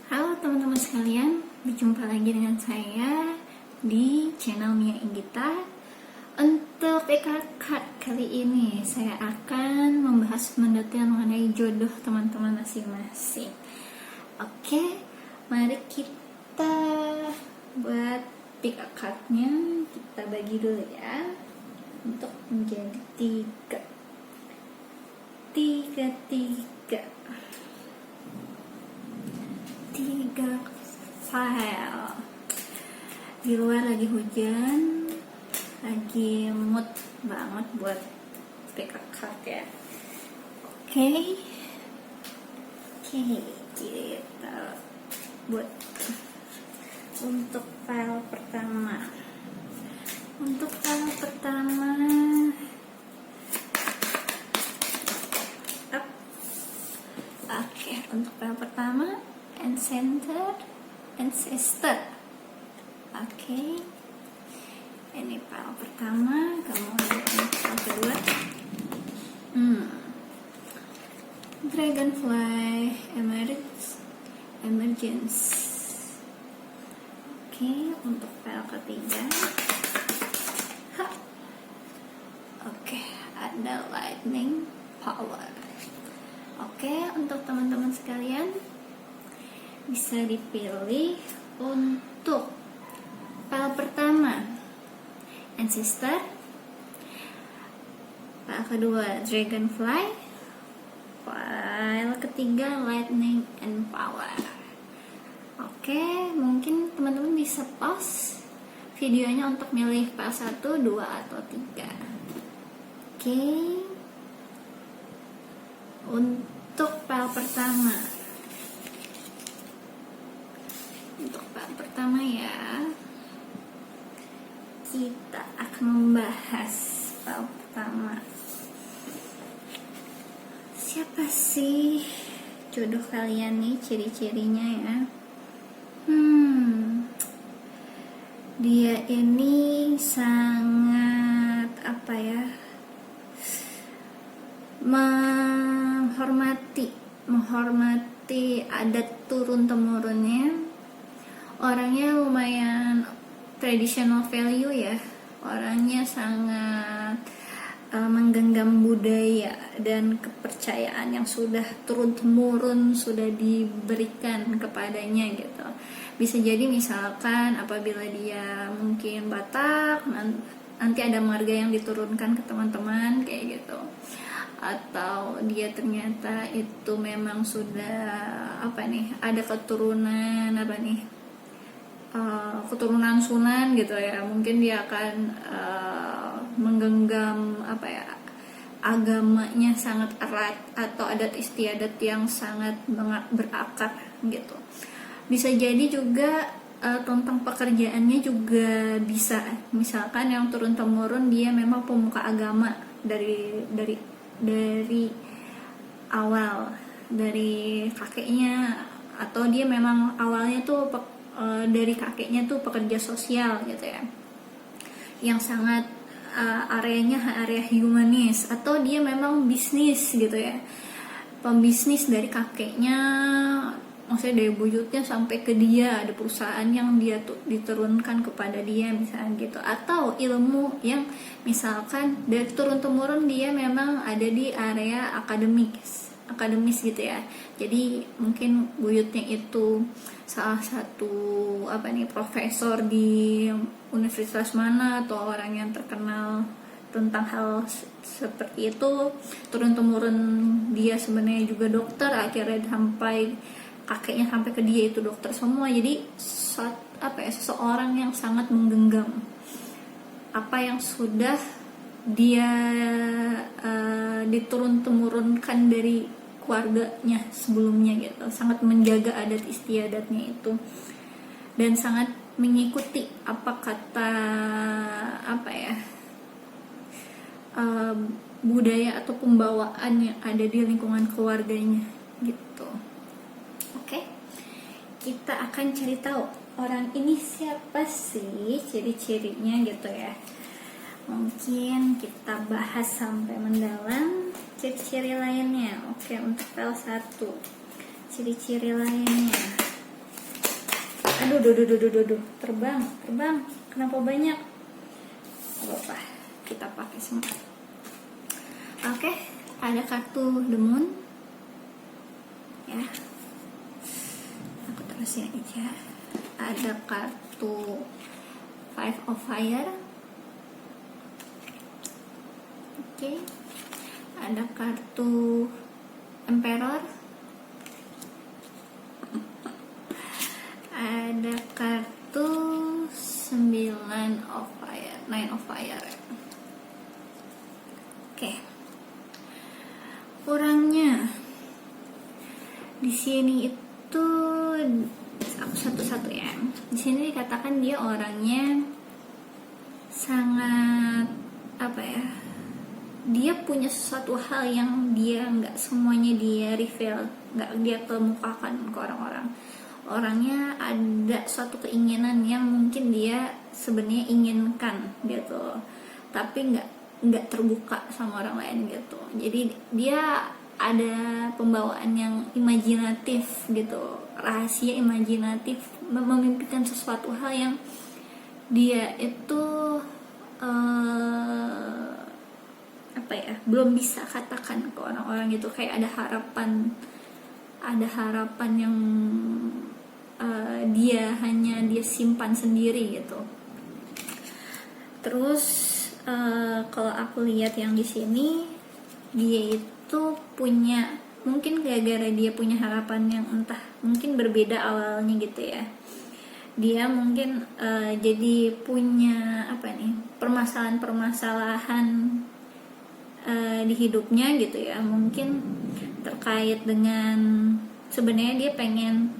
Halo teman-teman sekalian, berjumpa lagi dengan saya di channel Mia Inggita. Untuk PKK kali ini saya akan membahas mendetail mengenai jodoh teman-teman masing-masing. Oke, mari kita buat PKK-nya kita bagi dulu ya, untuk menjadi tiga file. Di luar lagi hujan, lagi mood banget buat PKK ya. Oke, kita buat untuk file pertama. Untuk file pertama, untuk file pertama, ancestor. Oke, ini file pertama. Kemudian file kedua, dragonfly emergence. Oke, untuk file ketiga, oke, ada lightning power. Oke, untuk teman-teman sekalian bisa dipilih untuk file pertama ancestor, file kedua dragonfly, file ketiga lightning and power. Oke, mungkin teman-teman bisa pause videonya untuk milih file 1, 2, atau 3. Oke, untuk file pertama, ya, kita akan membahas file pertama. Siapa sih jodoh kalian nih, ciri-cirinya ya? Dia ini sangat menghormati adat turun temurunnya. Orangnya lumayan traditional value ya. Orangnya sangat menggenggam budaya dan kepercayaan yang sudah turun temurun, sudah diberikan kepadanya gitu. Bisa jadi misalkan apabila dia mungkin Batak, nanti ada marga yang diturunkan ke teman-teman kayak gitu. Atau dia ternyata itu memang sudah ada keturunan keturunan Sunan gitu ya, mungkin dia akan menggenggam agamanya sangat erat, atau adat istiadat yang sangat berakar gitu. Bisa jadi juga tentang pekerjaannya juga bisa, misalkan yang turun temurun dia memang pemuka agama dari awal, dari kakeknya, atau dia memang awalnya tuh dari kakeknya tuh pekerja sosial gitu ya, yang sangat areanya area humanis, atau dia memang bisnis gitu ya, pembisnis dari kakeknya, maksudnya dari buyutnya sampai ke dia, ada perusahaan yang dia tuh diturunkan kepada dia misalnya gitu. Atau ilmu yang misalkan dari turun temurun dia memang ada di area akademis gitu ya, jadi mungkin buyutnya itu salah satu profesor di universitas mana, atau orang yang terkenal tentang hal seperti itu. Turun temurun dia sebenarnya juga dokter, akhirnya kakeknya sampai ke dia itu dokter semua. Jadi seseorang yang sangat menggenggam apa yang sudah dia diturun temurunkan dari keluarganya sebelumnya gitu, sangat menjaga adat istiadatnya itu, dan sangat mengikuti apa kata budaya atau pembawaan yang ada di lingkungan keluarganya gitu. Oke, kita akan cari tahu orang ini siapa sih, ciri-cirinya gitu ya. Mungkin kita bahas sampai mendalam ciri-ciri lainnya. Oke, untuk file 1, ciri-ciri lainnya. Aduh, terbang. Kenapa banyak? Gak apa-apa, kita pakai semua. Oke, ada kartu The Moon. Ya, aku terusin aja. Ada kartu Five of Fire. Oke, ada kartu Emperor. Ada kartu Nine of Fire. Oke. Orangnya di sini itu aku satu-satu ya. Di sini dikatakan dia orangnya sangat apa ya? Dia punya sesuatu hal yang dia nggak semuanya dia reveal, nggak dia kemukakan ke orang-orang. Orangnya ada suatu keinginan yang mungkin dia sebenarnya inginkan gitu, tapi nggak terbuka sama orang lain gitu. Jadi dia ada pembawaan yang imajinatif gitu, rahasia imajinatif, memimpikan sesuatu hal yang dia itu apa ya, belum bisa katakan ke orang-orang gitu. Kayak ada harapan yang dia simpan sendiri gitu. Terus kalau aku lihat yang di sini, dia itu punya, mungkin gara-gara dia punya harapan yang entah mungkin berbeda awalnya gitu ya. Dia mungkin jadi punya permasalahan di hidupnya gitu ya. Mungkin terkait dengan sebenarnya dia pengen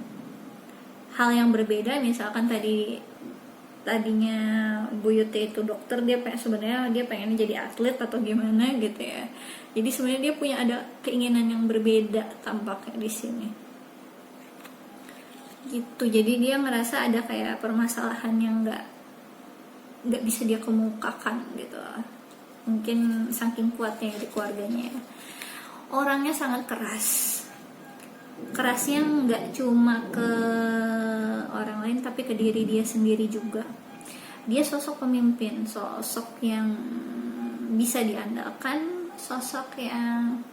hal yang berbeda, misalkan tadinya buyutnya itu dokter, sebenarnya dia pengen jadi atlet atau gimana gitu ya. Jadi sebenarnya dia punya ada keinginan yang berbeda tampaknya di sini gitu. Jadi dia ngerasa ada kayak permasalahan yang nggak bisa dia kemukakan gitu, mungkin saking kuatnya di keluarganya. Orangnya sangat kerasnya nggak cuma ke orang lain tapi ke diri dia sendiri juga. Dia sosok pemimpin, sosok yang bisa diandalkan, sosok yang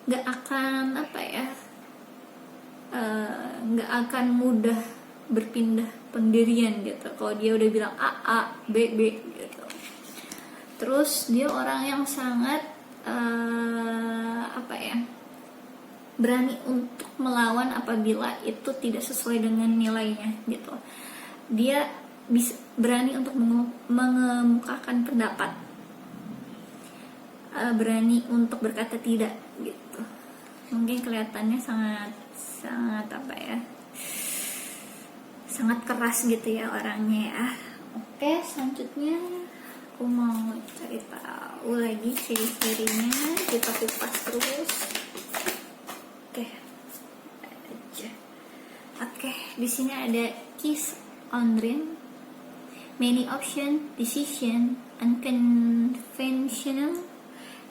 nggak akan nggak akan mudah berpindah pendirian gitu. Kalau dia udah bilang A, B gitu. Terus dia orang yang sangat berani untuk melawan apabila itu tidak sesuai dengan nilainya gitu. Dia berani untuk mengemukakan pendapat, berani untuk berkata tidak gitu. Mungkin kelihatannya sangat sangat keras gitu ya orangnya ya. Oke, selanjutnya aku mau cari tahu lagi ciri-cirinya, kita kupas terus. Oke, di sini ada Kiss on Dream, Many Option, Decision, Unconventional,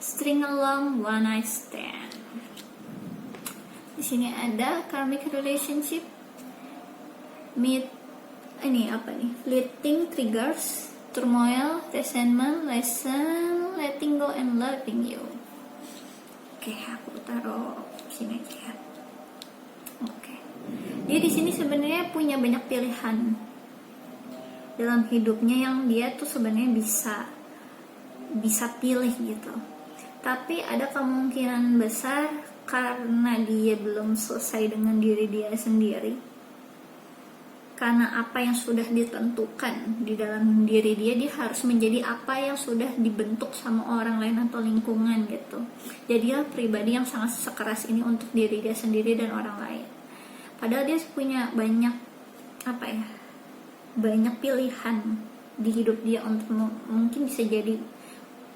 String Along, One Night Stand. Di sini ada Karmic Relationship, Fleeting Triggers, Turmoil, Resentment, Lesson, Letting Go, and Loving You. Oke, aku taruh sini aja ya. Oke. Dia di sini sebenarnya punya banyak pilihan dalam hidupnya yang dia tuh sebenarnya bisa pilih gitu. Tapi ada kemungkinan besar karena dia belum selesai dengan diri dia sendiri, karena apa yang sudah ditentukan di dalam diri dia harus menjadi apa yang sudah dibentuk sama orang lain atau lingkungan gitu. Jadilah pribadi yang sangat sekeras ini untuk diri dia sendiri dan orang lain. Padahal dia punya banyak banyak pilihan di hidup dia untuk mungkin bisa jadi,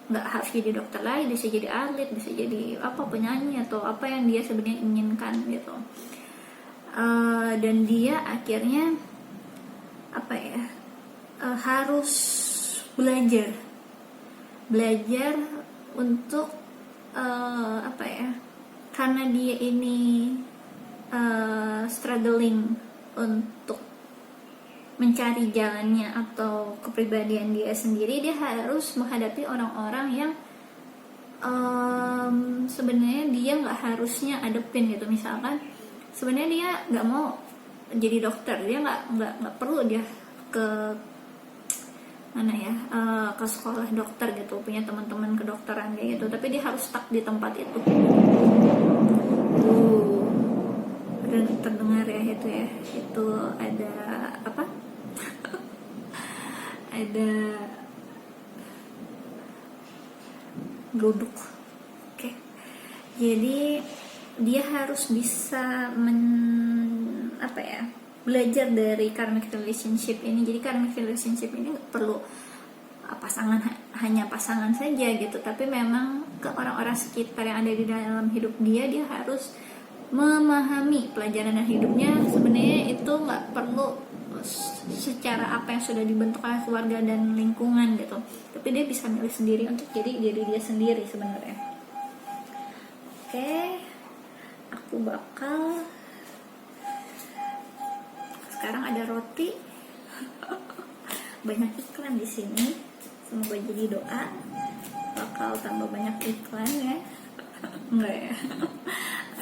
nggak harus jadi dokter lagi, bisa jadi atlet, bisa jadi penyanyi atau apa yang dia sebenarnya inginkan gitu. Dan dia akhirnya harus belajar untuk karena dia ini struggling untuk mencari jalannya atau kepribadian dia sendiri, dia harus menghadapi orang-orang yang sebenarnya dia nggak harusnya adepin gitu. Misalkan sebenarnya dia nggak mau jadi dokter, dia nggak perlu dia ke mana ya, ke sekolah dokter gitu, punya teman-teman kedokteran kayak gitu, tapi dia harus stuck di tempat itu. Terdengar ya itu ya, itu ada apa? Ada geruduk. Oke. Jadi dia harus bisa belajar dari karmic relationship ini. Jadi karmic relationship ini nggak perlu pasangan, hanya pasangan saja gitu, tapi memang ke orang-orang sekitar yang ada di dalam hidup dia harus memahami pelajaran dari hidupnya. Sebenarnya itu nggak perlu secara apa yang sudah dibentuk oleh keluarga dan lingkungan gitu, tapi dia bisa milih sendiri untuk jadi diri dia sendiri sebenarnya. Oke, aku bakal sekarang ada roti. Banyak iklan di sini, semoga jadi doa bakal tambah banyak iklan ya. Enggak ya.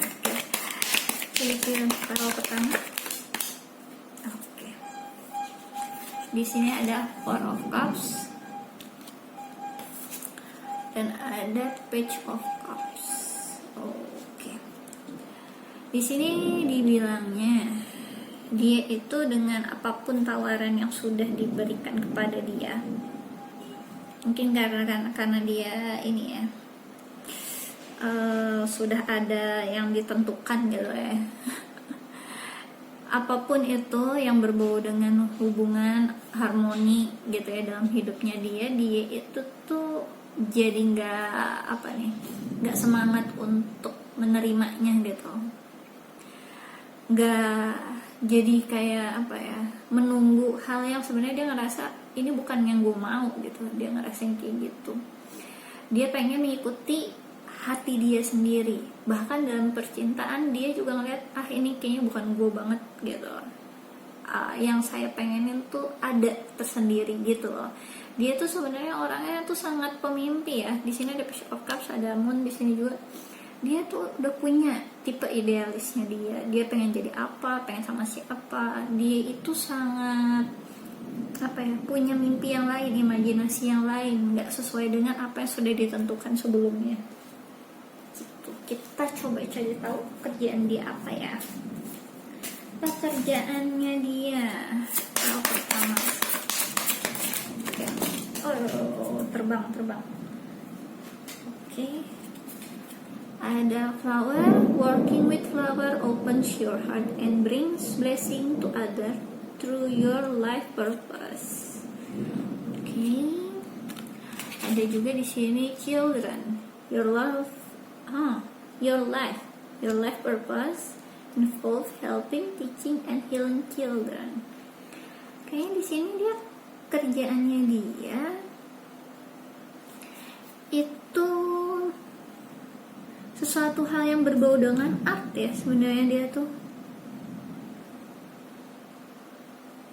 Oke, jadi taruh pertama. Oke, di sini ada Four of Cups dan ada Page of Cups. Oke, di sini dibilangnya dia itu dengan apapun tawaran yang sudah diberikan kepada dia, mungkin karena dia ini ya, sudah ada yang ditentukan gitu ya. Apapun itu yang berbau dengan hubungan harmoni gitu ya dalam hidupnya dia itu tuh jadi nggak semangat untuk menerimanya gitu, nggak jadi kayak menunggu hal yang sebenarnya dia ngerasa ini bukan yang gue mau gitu. Dia ngerasain kayak gitu, dia pengen mengikuti hati dia sendiri. Bahkan dalam percintaan dia juga ngeliat ini kayaknya bukan gue banget gitu. Yang saya pengenin tuh ada tersendiri gitu loh. Dia tuh sebenarnya orangnya tuh sangat pemimpi ya. Di sini ada Page of Cups, ada Moon di sini juga. Dia tuh udah punya tipe idealisnya dia pengen jadi apa, pengen sama siapa. Dia itu sangat punya mimpi yang lain, imajinasi yang lain, nggak sesuai dengan apa yang sudah ditentukan sebelumnya gitu. Kita coba cari tahu kerjaan dia apa ya. Pekerjaannya dia pertama. Terbang. Oke. Ada flower. Working with flower opens your heart and brings blessing to others through your life purpose. Oke. Ada juga di sini children. Your life purpose involve helping, teaching, and healing children. Oke, di sini dia kerjaannya dia itu sesuatu hal yang berbau dengan art ya. Sebenarnya dia tuh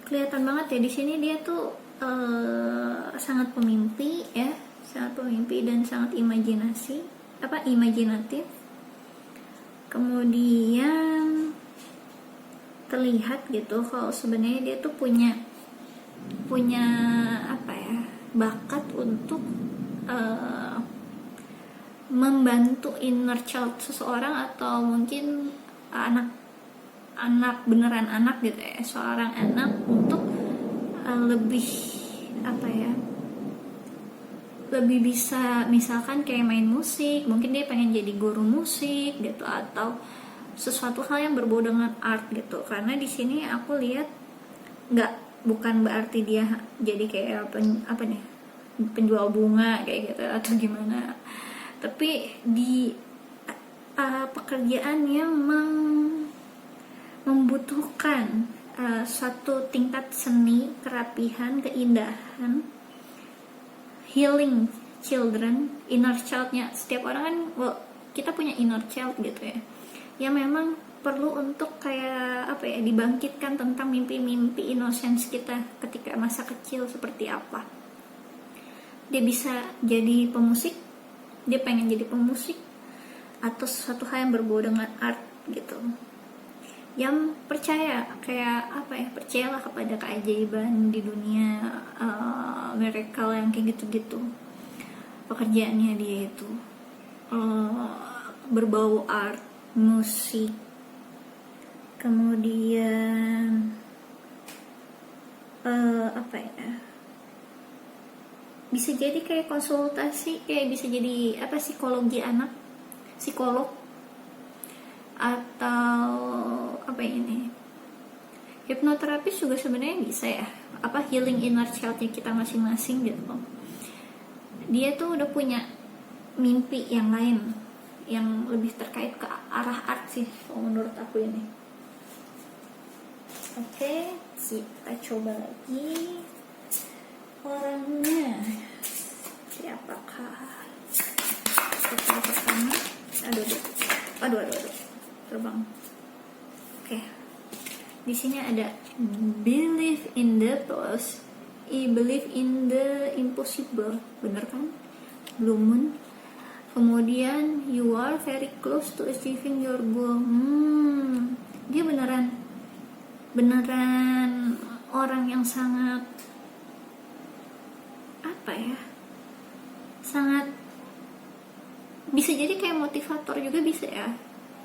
kelihatan banget ya di sini dia tuh sangat pemimpi ya, sangat pemimpi dan sangat imajinatif. Kemudian terlihat gitu kalau sebenarnya dia tuh punya bakat untuk membantu inner child seseorang, atau mungkin anak beneran anak gitu ya, seorang anak untuk lebih lebih bisa misalkan kayak main musik, mungkin dia pengen jadi guru musik gitu, atau sesuatu hal yang berbau dengan art gitu. Karena di sini aku lihat bukan berarti dia jadi kayak penjual bunga kayak gitu atau gimana, tapi di pekerjaan yang membutuhkan suatu tingkat seni, kerapihan, keindahan, healing children, inner child-nya. Setiap orang kan kita punya inner child gitu ya, yang memang perlu untuk kayak apa ya, dibangkitkan tentang mimpi-mimpi innocence kita ketika masa kecil seperti apa. Dia bisa jadi pemusik, dia pengen jadi pemusik, atau sesuatu hal yang berbau dengan art gitu. Yang percaya kayak apa ya, percayalah kepada keajaiban di dunia, miracle yang kayak gitu-gitu. Pekerjaannya dia itu berbau art, musik, kemudian apa ya, bisa jadi kayak konsultasi, kayak bisa jadi apa, psikologi anak, psikolog, atau apa ini, hipnoterapis juga sebenarnya bisa ya, apa, healing inner child-nya kita masing-masing gitu. Dia tuh udah punya mimpi yang lain yang lebih terkait ke arah art sih menurut aku ini. Oke, kita coba lagi orangnya siapakah. Kita pertama, aduh terbang. Oke, di sini ada believe in the believe in the impossible, bener kan? Blue Moon. Kemudian you are very close to achieving your goal. Dia beneran orang yang sangat apa ya, sangat bisa jadi kayak motivator juga bisa ya.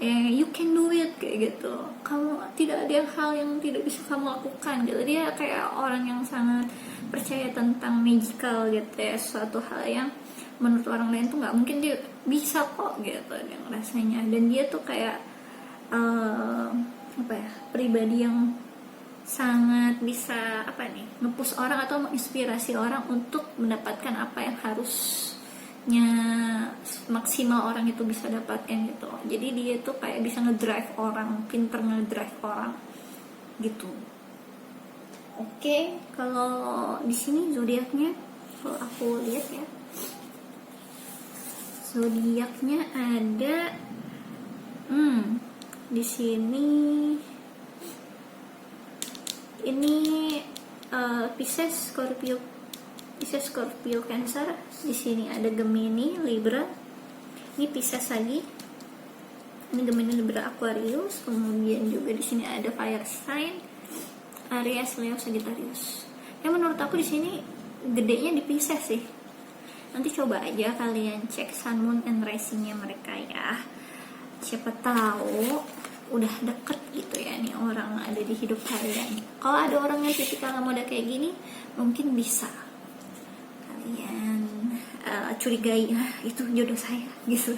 You can do it kayak gitu. Kamu tidak ada hal yang tidak bisa kamu lakukan gitu. Dia kayak orang yang sangat percaya tentang magical gitu ya, suatu hal yang menurut orang lain tuh nggak mungkin dia bisa kok gitu dia rasanya. Dan dia tuh kayak apa ya, pribadi yang sangat bisa apa nih, nge-push orang atau menginspirasi orang untuk mendapatkan apa yang harusnya maksimal orang itu bisa dapatkan gitu. Jadi dia tuh kayak bisa ngedrive orang, pinter ngedrive orang gitu. Oke, kalau di sini zodiaknya, kalau aku lihat ya, zodiaknya ada di sini ini Pisces, Scorpio, Cancer. Di sini ada Gemini, Libra. Ini Pisces lagi. Ini Gemini, Libra, Aquarius. Kemudian juga di sini ada fire sign, Aries, Leo, Sagittarius. Yang menurut aku di sini gedenya di Pisces sih. Nanti coba aja kalian cek sun, moon, and rising-nya mereka ya. Siapa tahu udah deket gitu ya nih orang ada di hidup kalian. Kalau ada orang yang tipikal mode kayak gini, mungkin bisa kalian curigai, itu jodoh saya gitu.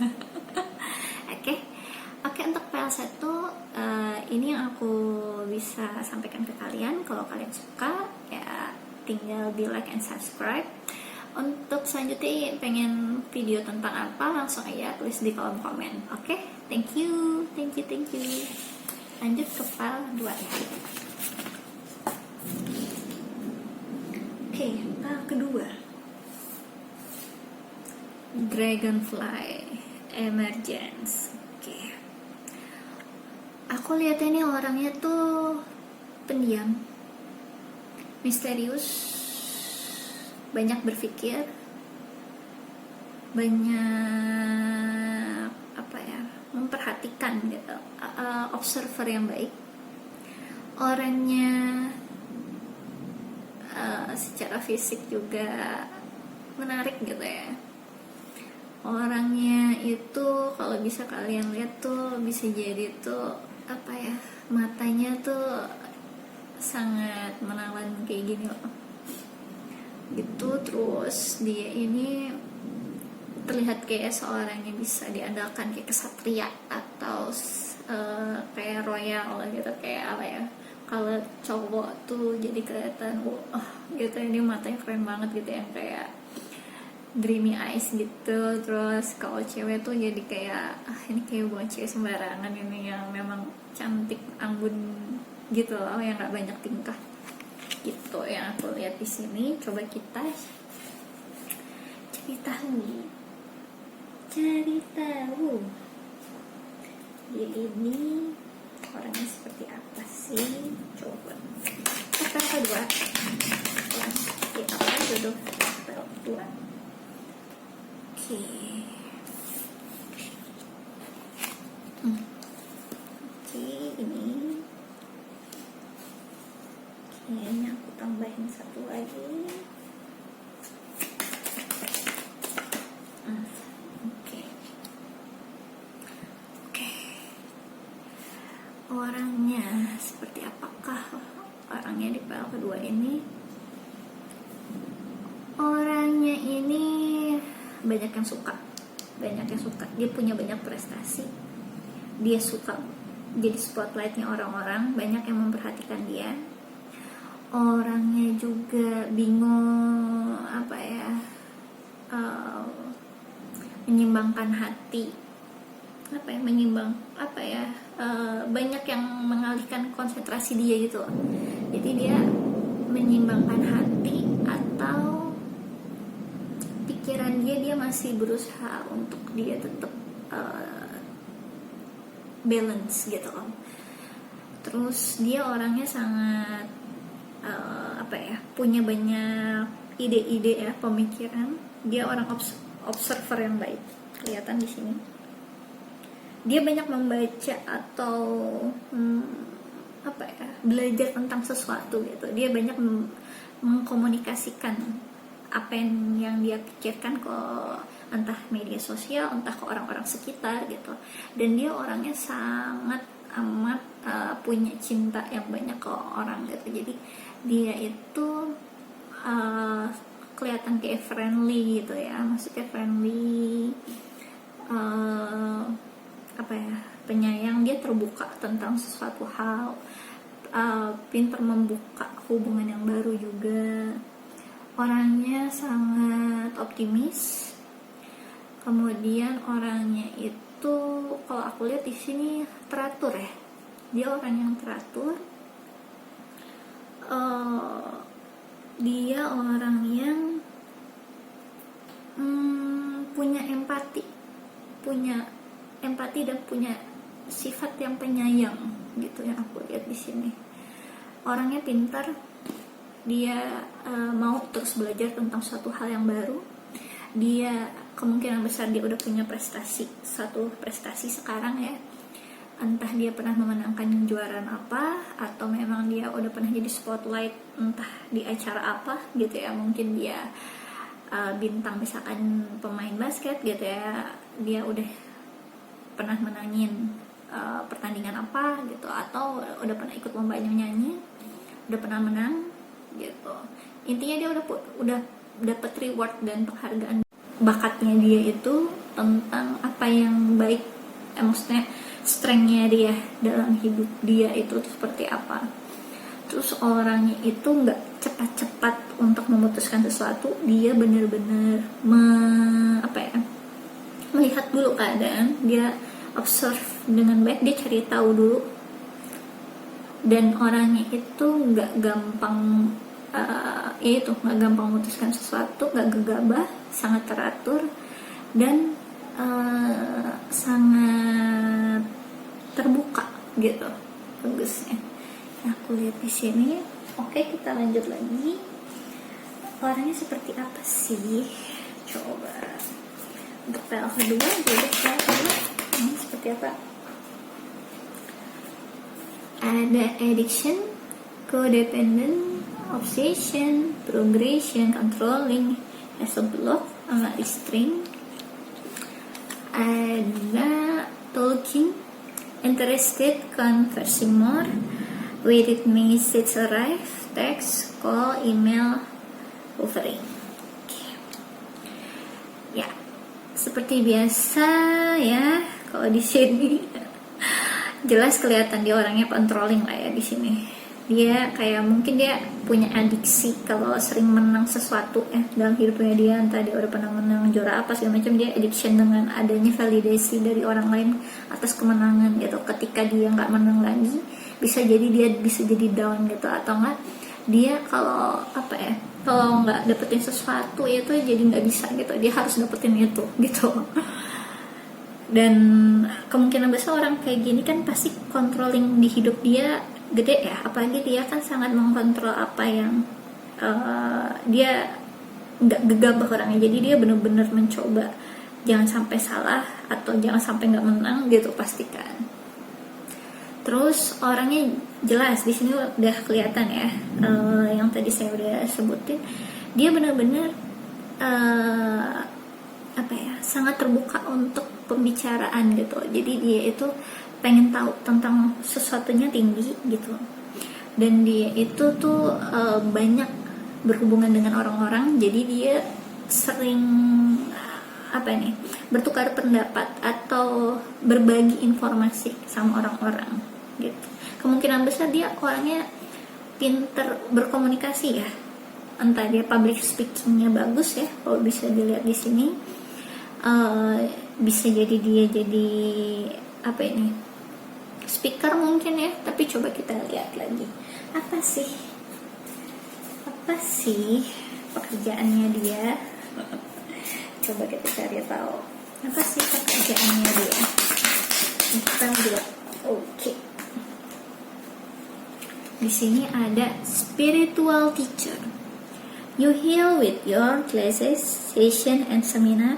Oke, untuk PL1 ini yang aku bisa sampaikan ke kalian. Kalau kalian suka ya tinggal di like and subscribe. Untuk selanjutnya pengen video tentang apa, langsung aja tulis di kolom komen. Oke, thank you. Lanjut ke file 2 ya. Oke, file kedua, Dragonfly Emergence. Oke, aku lihat ini orangnya tuh pendiam, misterius, banyak berpikir, banyak apa ya, memperhatikan gitu, observer yang baik. Orangnya secara fisik juga menarik gitu ya. Orangnya itu kalau bisa kalian lihat tuh bisa jadi tuh apa ya, matanya tuh sangat menawan kayak gini loh gitu. Terus dia ini terlihat kayak seorang yang bisa diandalkan, kayak kesatria atau kayak royal gitu, kayak apa ya, kalau cowok tuh jadi kelihatan gitu, ini matanya keren banget gitu ya, kayak dreamy eyes gitu. Terus kalau cewek tuh jadi kayak ini kayak bukan cewek sembarangan, ini yang memang cantik, anggun gitu loh, yang gak banyak tingkah gitu yang aku lihat di sini. Coba kita cari tahu dia ini orangnya seperti apa sih? Coba Spell kedua, orang seperti apa jodoh spell kedua. Oke. Oke, ini kayaknya aku tambahin satu lagi. Oke. Orangnya seperti apakah orangnya di PL kedua ini? Orangnya ini banyak yang suka. Dia punya banyak prestasi. Dia suka jadi spotlightnya orang-orang, banyak yang memperhatikan dia. Orangnya juga bingung menyimbangkan hati, banyak yang mengalihkan konsentrasi dia gitu. Jadi dia menyimbangkan hati atau pikiran dia masih berusaha untuk dia tetap balance gitu kan. Terus dia orangnya sangat punya banyak ide-ide ya, pemikiran. Dia orang observer yang baik, kelihatan di sini. Dia banyak membaca atau belajar tentang sesuatu gitu. Dia banyak mengkomunikasikan apa yang dia pikirkan ke entah media sosial, entah ke orang-orang sekitar gitu. Dan dia orangnya sangat amat punya cinta yang banyak ke orang gitu. Jadi dia itu kelihatan kayak friendly gitu ya, maksudnya friendly, penyayang. Dia terbuka tentang sesuatu hal, pintar membuka hubungan yang baru juga. Orangnya sangat optimis. Kemudian orangnya itu kalau aku lihat di sini teratur ya. Dia orang yang teratur. Dia orang yang punya empati dan punya sifat yang penyayang gitu yang aku lihat di sini. Orangnya pintar. Dia mau terus belajar tentang suatu hal yang baru. Dia kemungkinan besar dia udah punya satu prestasi sekarang ya. Entah dia pernah memenangkan kejuaraan apa, atau memang dia udah pernah jadi spotlight entah di acara apa gitu ya. Mungkin dia bintang misalkan pemain basket gitu ya. Dia udah pernah menangin pertandingan apa gitu, atau udah pernah ikut lomba nyanyi, udah pernah menang gitu. Intinya dia udah dapat reward dan penghargaan. Bakatnya dia itu tentang apa yang baik, maksudnya strength-nya dia dalam hidup dia itu seperti apa. Terus orangnya itu nggak cepat-cepat untuk memutuskan sesuatu. Dia benar-benar melihat dulu keadaan. Dia observe dengan baik, dia cari tahu dulu. Dan orangnya itu nggak gampang nggak gampang memutuskan sesuatu, nggak gegabah, sangat teratur dan sangat terbuka gitu bagusnya. Aku lihat di sini. Oke, kita lanjut lagi. Orangnya seperti apa sih? Coba untuk PL kedua, seperti apa? Ada addiction, codependent, obsession, progression, controlling, as a block, sama restraint. Ada talking, interested, conversing more, waited message arrive, text, call, email, offering. Ya, seperti biasa ya, kalau di sini jelas kelihatan dia orangnya controlling lah ya di sini. Dia kayak mungkin dia punya adiksi kalau sering menang sesuatu dalam hidupnya dia, entah dia udah pernah menang juara apa segala macam. Dia addiction dengan adanya validasi dari orang lain atas kemenangan gitu. Ketika dia nggak menang lagi, bisa jadi dia bisa jadi down gitu, atau enggak dia kalau nggak dapetin sesuatu itu jadi nggak bisa gitu. Dia harus dapetin itu gitu. Dan kemungkinan besar orang kayak gini kan pasti controlling di hidup dia gede ya, apalagi dia kan sangat mengkontrol apa yang dia nggak gegabah orangnya, jadi dia benar-benar mencoba jangan sampai salah atau jangan sampai nggak menang gitu pastikan. Terus orangnya jelas di sini udah kelihatan ya, yang tadi saya udah sebutin, dia benar-benar sangat terbuka untuk pembicaraan gitu. Jadi dia itu pengen tahu tentang sesuatunya tinggi gitu, dan dia itu tuh banyak berhubungan dengan orang-orang, jadi dia sering bertukar pendapat atau berbagi informasi sama orang-orang gitu. Kemungkinan besar dia orangnya pinter berkomunikasi ya, entah dia public speakingnya bagus ya, kalau bisa dilihat di sini. Bisa jadi dia jadi speaker mungkin ya, tapi coba kita lihat lagi apa sih pekerjaannya dia. Coba kita cari tahu apa sih pekerjaannya dia. Kita lihat. Oke. Di sini ada spiritual teacher. You heal with your classes, session, and seminar.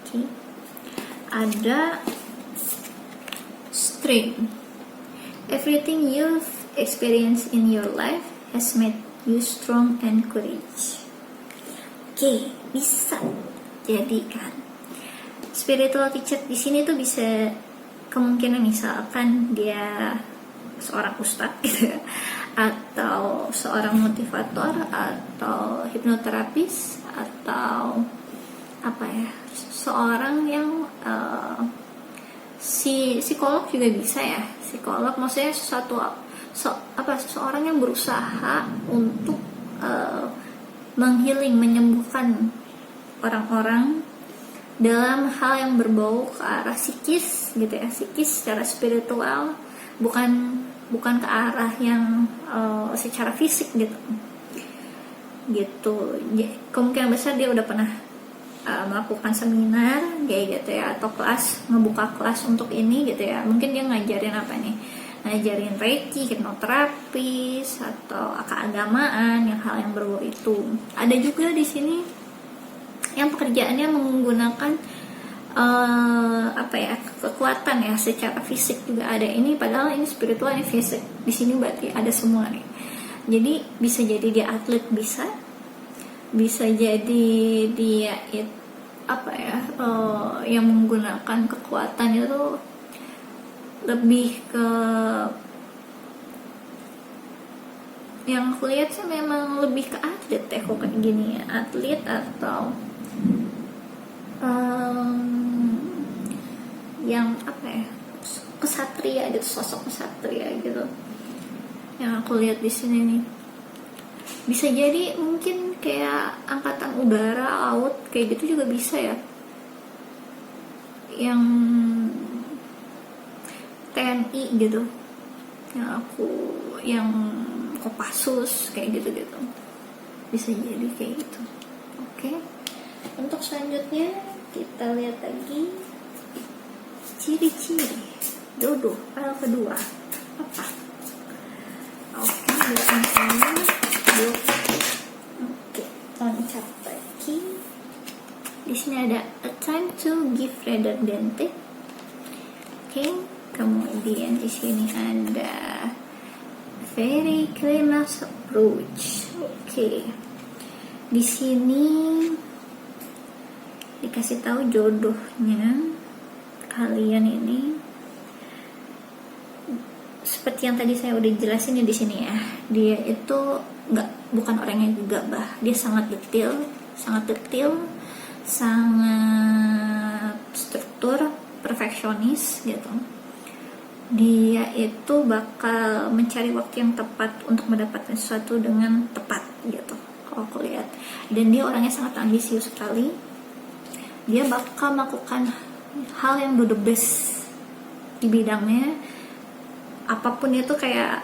Okay. Ada strength. Everything you've experienced in your life has made you strong and courage. Oke, bisa jadikan spiritual teacher di sini tuh bisa kemungkinan misalkan dia seorang ustadz gitu ya, atau seorang motivator, atau hipnoterapis, atau seorang yang psikolog juga bisa ya. Psikolog maksudnya seorang yang berusaha untuk menghealing, menyembuhkan orang-orang dalam hal yang berbau ke arah psikis gitu ya, psikis secara spiritual, bukan ke arah yang secara fisik gitu. Kemungkinan besar dia udah pernah melakukan seminar kayak gitu ya, atau ngebuka kelas untuk ini gitu ya. Mungkin dia ngajarin ngajarin reiki, hipnoterapis, atau keagamaan, yang hal yang berbau itu. Ada juga di sini yang pekerjaannya menggunakan kekuatan ya, secara fisik juga ada. Ini padahal ini spiritual, ini fisik. Di sini berarti ada semua nih. Jadi bisa jadi dia atlet, bisa jadi dia yang menggunakan kekuatan itu lebih ke, yang aku lihat sih memang lebih ke atlet ya, kok kayak gini ya, atlet atau yang kesatria gitu, sosok kesatria gitu yang aku lihat di sini nih. Bisa jadi mungkin kayak angkatan udara, laut, kayak gitu juga bisa ya, yang TNI gitu, yang Kopassus kayak gitu bisa jadi kayak gitu. Oke. Untuk selanjutnya kita lihat lagi ciri-ciri jodoh hal kedua apa. Oke, loncat lagi. Di sini ada a time to give rather than take. Oke, kemudian di sini ada very clearness approach. Oke. Di sini dikasih tahu jodohnya kalian ini seperti yang tadi saya udah jelasin ya di sini ya. Dia itu bukan orang yang gegabah. Dia sangat detail, sangat struktur, perfeksionis gitu. Dia itu bakal mencari waktu yang tepat untuk mendapatkan sesuatu dengan tepat gitu, kalau aku lihat. Dan dia orangnya sangat ambisius sekali. Dia bakal melakukan hal yang do the best di bidangnya, apapun itu, kayak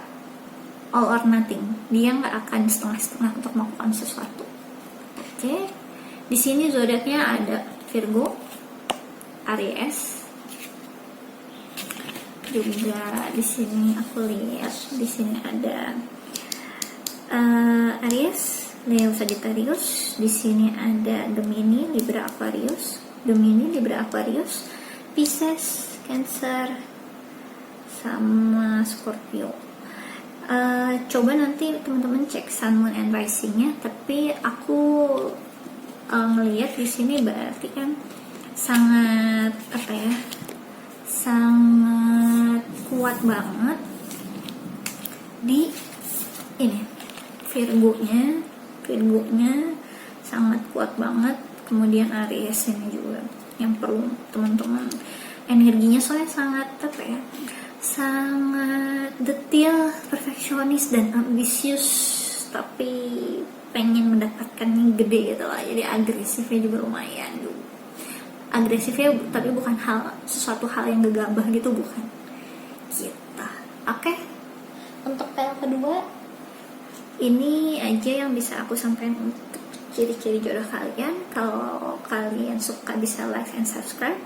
all or nothing. Dia nggak akan setengah-setengah untuk melakukan sesuatu. Oke. Di sini zodiaknya ada Virgo, Aries. Juga di sini aku lihat di sini ada Aries, Leo, Sagittarius. Di sini ada Gemini, Libra, Aquarius, Pisces, Cancer, sama Scorpio. Coba nanti teman-teman cek Sun, Moon, and Rising-nya. Tapi aku ngelihat di sini berarti kan sangat sangat kuat banget di ini Virgo-nya sangat kuat banget. Kemudian Aries ini juga yang perlu teman-teman energinya, soalnya sangat sangat detail, perfeksionis dan ambisius, tapi pengen mendapatkan yang gede gitu lah. Jadi agresifnya juga lumayan dulu. Agresifnya tapi bukan sesuatu hal yang gegabah gitu, bukan kita. Oke. Untuk pel kedua ini aja yang bisa aku sampaikan untuk ciri-ciri jodoh kalian. Kalau kalian suka bisa like and subscribe.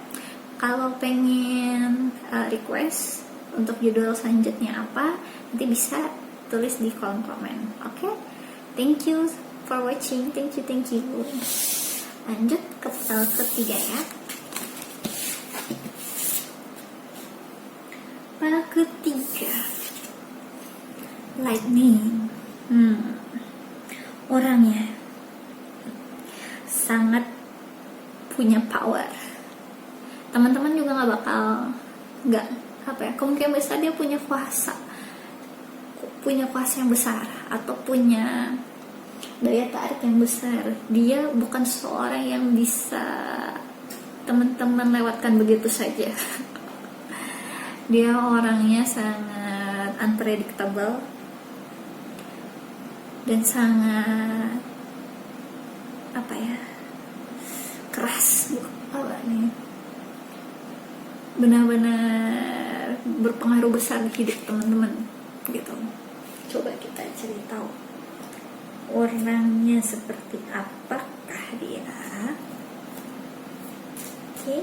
Kalau pengen request untuk judul selanjutnya apa, nanti bisa tulis di kolom komen. Oke? Thank you for watching. Thank you. Lanjut ke pel ketiga ya. Pel ketiga, Lightning. Orangnya sangat punya power. Teman-teman juga kemungkinan besar dia punya kuasa yang besar atau punya daya tarik yang besar. Dia bukan seorang yang bisa teman-teman lewatkan begitu saja. Dia orangnya sangat unpredictable dan sangat keras, benar-benar berpengaruh besar di hidup teman-teman gitu. Coba kita cari tahu orangnya seperti apakah dia. Oke.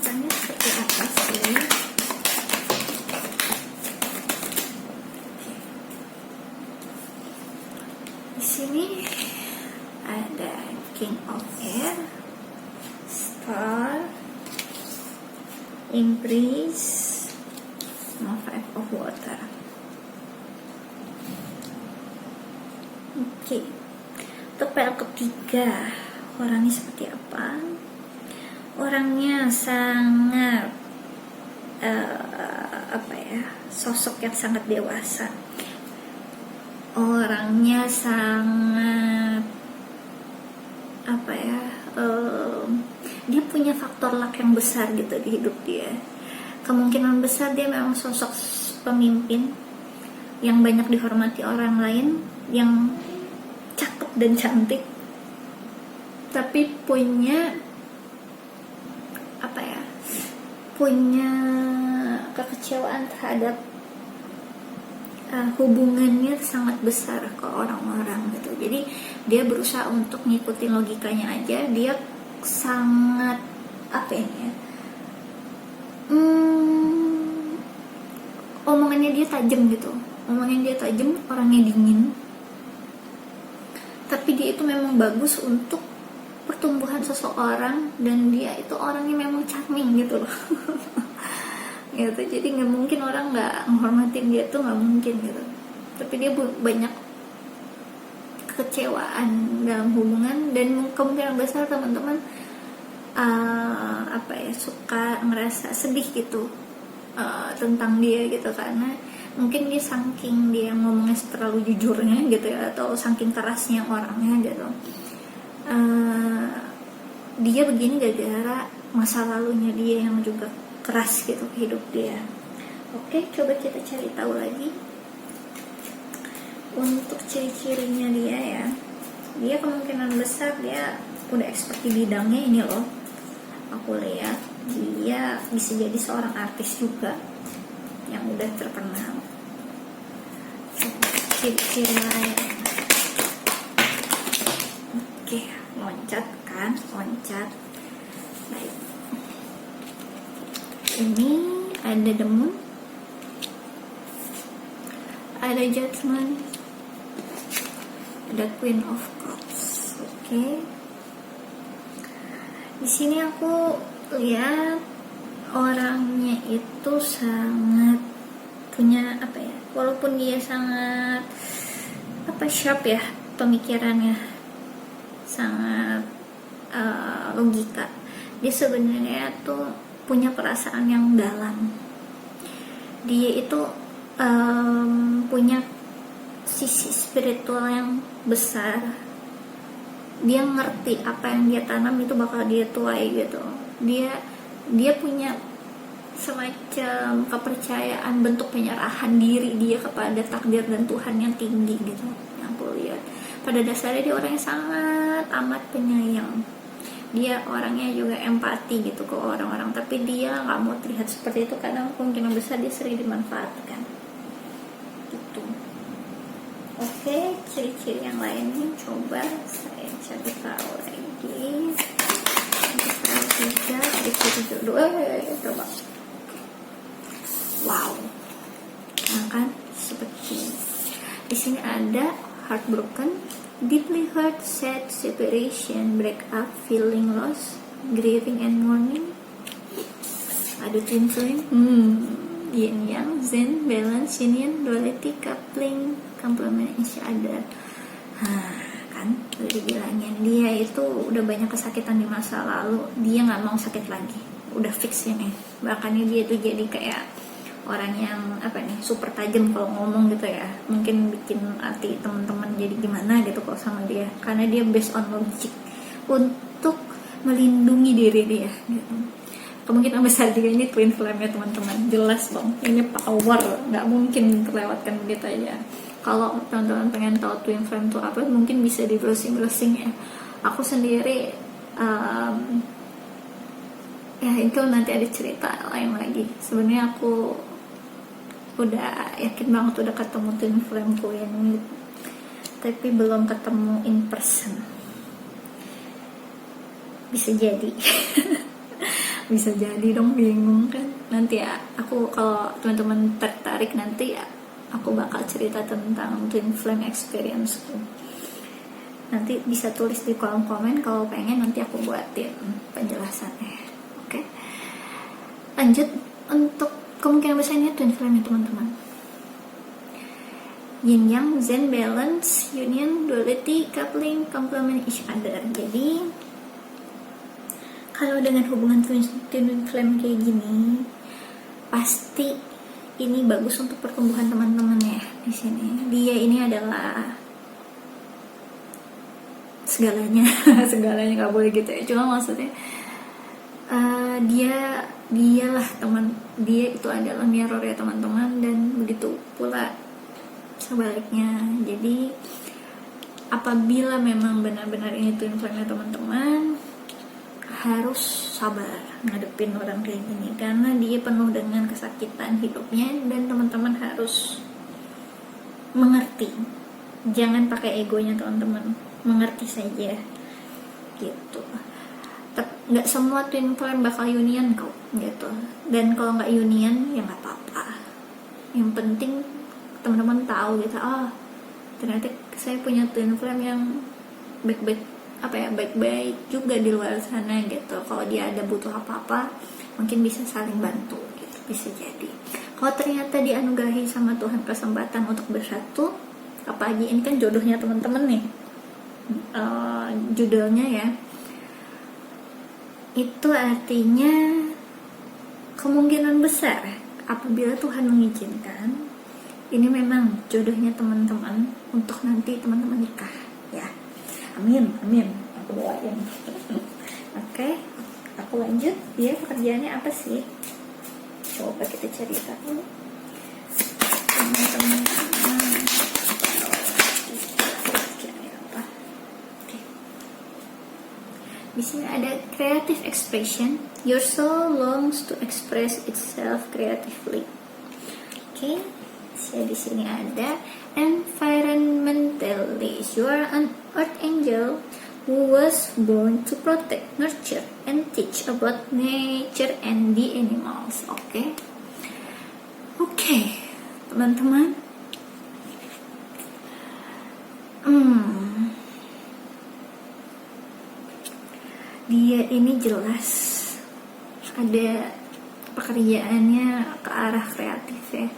Orangnya seperti apa sih? Di sini ada King of Air, Star, Empress, sama Five of Water. Oke. Untuk pel ketiga, orangnya seperti apa? Orangnya sangat sosok yang sangat dewasa. Orangnya sangat dia punya faktor luck yang besar gitu di hidup dia. Kemungkinan besar dia memang sosok pemimpin yang banyak dihormati orang lain, yang cakep dan cantik, tapi punya kekecewaan terhadap hubungannya sangat besar ke orang-orang gitu. Jadi dia berusaha untuk ngikutin logikanya aja. Dia sangat omongannya dia tajam gitu. Orangnya dingin, tapi dia itu memang bagus untuk pertumbuhan seseorang, dan dia itu orangnya memang charming gitu loh. Gitu. Jadi nggak mungkin orang nggak menghormatin dia tuh, nggak mungkin gitu. Tapi dia banyak kekecewaan dalam hubungan, dan kemungkinan besar teman-teman suka ngerasa sedih gitu tentang dia gitu, karena mungkin dia saking dia ngomongnya terlalu jujurnya gitu ya, atau saking kerasnya orangnya gitu. Dia begini gara-gara masa lalunya dia yang juga keras gitu hidup dia. Oke, coba kita cari tahu lagi untuk ciri-cirinya dia ya. Dia kemungkinan besar dia udah expert di bidangnya ini loh. Aku lihat dia bisa jadi seorang artis juga yang udah terkenal. Ciri-ciri lain. Oke, loncat ke kan, loncat. Baik. Ini ada the moon, ada judgment, ada queen of cups. Oke. Di sini aku lihat orangnya itu sangat punya apa ya, walaupun dia sangat sharp ya pemikirannya, sangat logika, dia sebenarnya tuh punya perasaan yang dalam. Dia itu punya sisi spiritual yang besar. Dia ngerti apa yang dia tanam itu bakal dia tuai gitu. Dia punya semacam kepercayaan, bentuk penyerahan diri dia kepada takdir dan Tuhan yang tinggi gitu. Yang aku lihat, pada dasarnya dia orang yang sangat amat penyayang. Dia orangnya juga empati gitu ke orang-orang, tapi dia nggak mau terlihat seperti itu karena kemungkinan besar dia sering dimanfaatkan gitu. Oke, ciri-ciri yang lainnya coba saya cari tahu lagi. Tiga ciri-ciri jodoh. Coba. Wow. Nah kan seperti ini. Di sini ada heartbroken, deeply hurt, sad, separation, breakup, feeling lost, grieving and mourning. Ada twin flame, yin yang, zen, balance, union, duality, coupling, complement each other. Kan udah dibilangin, dia itu udah banyak kesakitan di masa lalu, dia nggak mau sakit lagi, udah fix ini. Bahkan dia tuh jadi kayak orang yang super tajam kalau ngomong gitu ya, mungkin bikin hati teman-teman jadi gimana gitu kalau sama dia, karena dia based on logic untuk melindungi diri dia gitu. Kemungkinan besar juga ini twin flame ya teman-teman, jelas dong, ini power, nggak mungkin terlewatkan begitu aja. Kalau teman-teman pengen tahu twin flame itu apa, mungkin bisa di browsing ya. Aku sendiri ya itu nanti ada cerita lain lagi. Sebenarnya aku udah yakin banget udah ketemu twin flame ku ini, tapi belum ketemu in person. Bisa jadi bisa jadi dong, bingung kan. Nanti ya aku, kalau teman-teman tertarik, nanti ya aku bakal cerita tentang twin flame experience-ku. Nanti bisa tulis di kolom komen kalau pengen, nanti aku buatin penjelasannya. Oke. Lanjut untuk kemungkinan besarnya twin flame ya teman-teman. Yin yang, zen, balance, union, duality, coupling, complement each other. Jadi kalau dengan hubungan twin flame kayak gini, pasti ini bagus untuk pertumbuhan teman-teman ya. Di sini dia ini adalah segalanya segalanya, nggak boleh gitu ya, cuma maksudnya dialah teman, dia itu adalah mirror ya teman-teman, dan begitu pula sebaliknya. Jadi apabila memang benar-benar ini twin flame teman-teman, harus sabar ngadepin orang kayak gini, karena dia penuh dengan kesakitan hidupnya, dan teman-teman harus mengerti. Jangan pakai egonya teman-teman, mengerti saja gitu. Nggak semua twin flame bakal union kok gitu, dan kalau nggak union ya nggak apa-apa. Yang penting teman-teman tahu gitu, ternyata saya punya twin flame yang baik-baik juga di luar sana gitu. Kalau dia ada butuh apa-apa, mungkin bisa saling bantu gitu, bisa jadi. Kalau ternyata dianugerahi sama Tuhan kesempatan untuk bersatu, apalagi ini kan jodohnya teman-teman nih, judulnya ya, itu artinya kemungkinan besar apabila Tuhan mengizinkan, ini memang jodohnya teman-teman untuk nanti teman-teman nikah ya. Amin, aku doain. Oke, aku lanjut. Dia pekerjaannya apa sih? Coba kita cerita dulu. Teman-teman, pekerjaannya apa? Oke. Di sini ada creative expression. Your soul longs to express itself creatively. Oke. Di sini ada environmentalist. You are an earth angel who was born to protect, nurture, and teach about nature and the animals. Oke, teman-teman. Dia ini jelas ada pekerjaannya ke arah kreatif ya.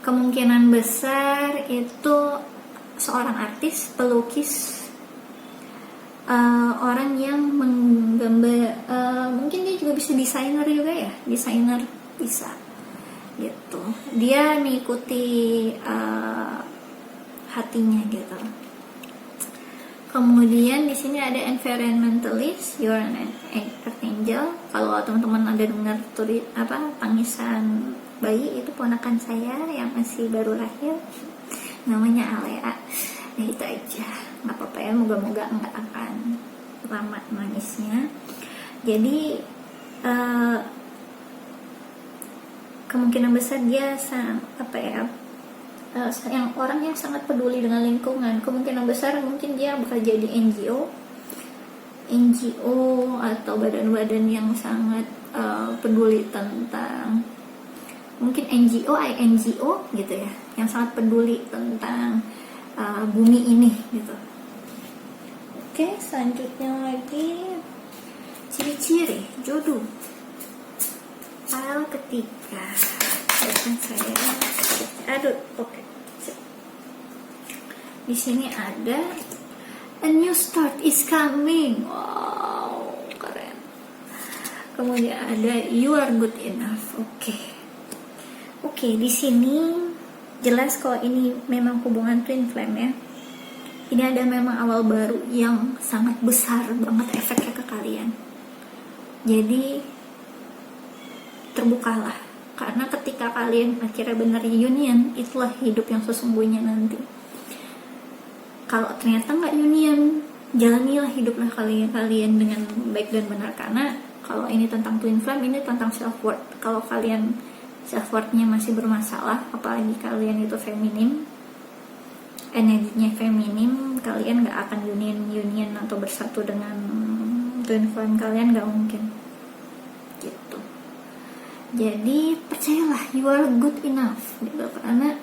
Kemungkinan besar itu seorang artis, pelukis, orang yang menggambar, mungkin dia juga bisa desainer juga ya, desainer bisa gitu. Dia mengikuti hatinya gitu. Kemudian di sini ada environmentalist, you're an earth angel. Kalau teman-teman ada dengar tangisan bayi, itu ponakan saya yang masih baru lahir, namanya Alea. Nah itu aja, nggak apa-apa ya, moga-moga nggak akan lama nangisnya. Jadi kemungkinan besar dia yang orang yang sangat peduli dengan lingkungan. Kemungkinan besar mungkin dia bekerja di NGO atau badan-badan yang sangat peduli tentang, mungkin NGO gitu ya, yang sangat peduli tentang bumi ini gitu. Oke, selanjutnya lagi ciri-ciri jodoh file ketiga. Oke. Di sini ada a new start is coming. Wow, keren. Kemudian ada you are good enough. Oke, di sini jelas kalau ini memang hubungan twin flame ya. Ini ada memang awal baru yang sangat besar banget efeknya ke kalian. Jadi terbukalah, karena ketika kalian akhirnya benar union, itulah hidup yang sesungguhnya nanti. Kalau ternyata nggak union, jalanilah hiduplah kalian dengan baik dan benar. Karena kalau ini tentang twin flame, ini tentang self worth. Kalau kalian self worth-nya masih bermasalah, apalagi kalian itu feminim, energinya feminim, kalian nggak akan union atau bersatu dengan twin flame kalian, nggak mungkin gitu. Jadi percayalah, you are good enough gitu. Karena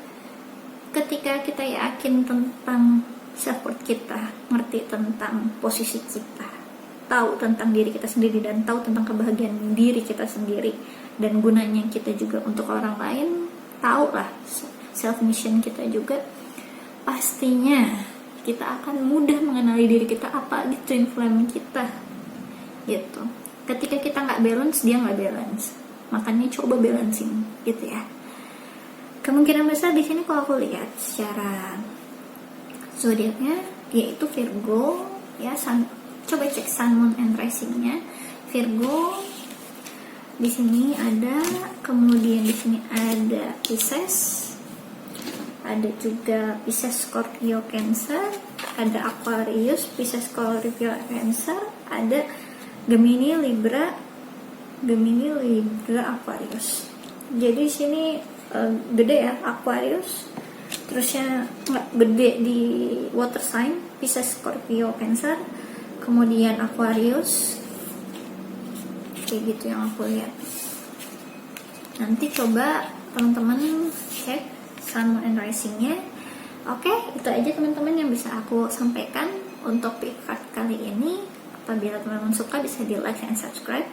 ketika kita yakin tentang self worth kita, ngerti tentang posisi kita, tahu tentang diri kita sendiri, dan tahu tentang kebahagiaan diri kita sendiri dan gunanya kita juga untuk orang lain, tahu lah self mission kita juga, pastinya kita akan mudah mengenali diri kita, apa di twin flame kita gitu. Ketika kita nggak balance, dia nggak balance. Makanya coba balancing gitu ya. Kemungkinan besar di sini kalau aku lihat secara zodiaknya, dia itu Virgo ya. Coba cek Sun, Moon, and Rising-nya Virgo. Di sini ada, kemudian di sini ada Pisces, ada juga Pisces, Scorpio, Cancer, ada Aquarius, Pisces, Scorpio, Cancer, ada Gemini, Libra, Aquarius. Jadi di sini gede ya Aquarius, terusnya nggak gede di water sign, Pisces, Scorpio, Cancer, kemudian Aquarius, kayak gitu yang aku lihat. Nanti coba teman-teman cek Sun, Moon, and Rising-nya. Oke, itu aja teman-teman yang bisa aku sampaikan untuk pick card kali ini. Apabila teman-teman suka, bisa di like and subscribe.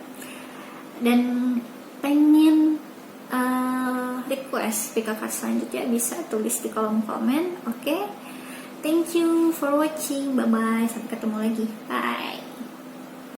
Dan pengen request pick card selanjutnya, bisa tulis di kolom komen. Oke, thank you for watching, bye bye, sampai ketemu lagi, bye.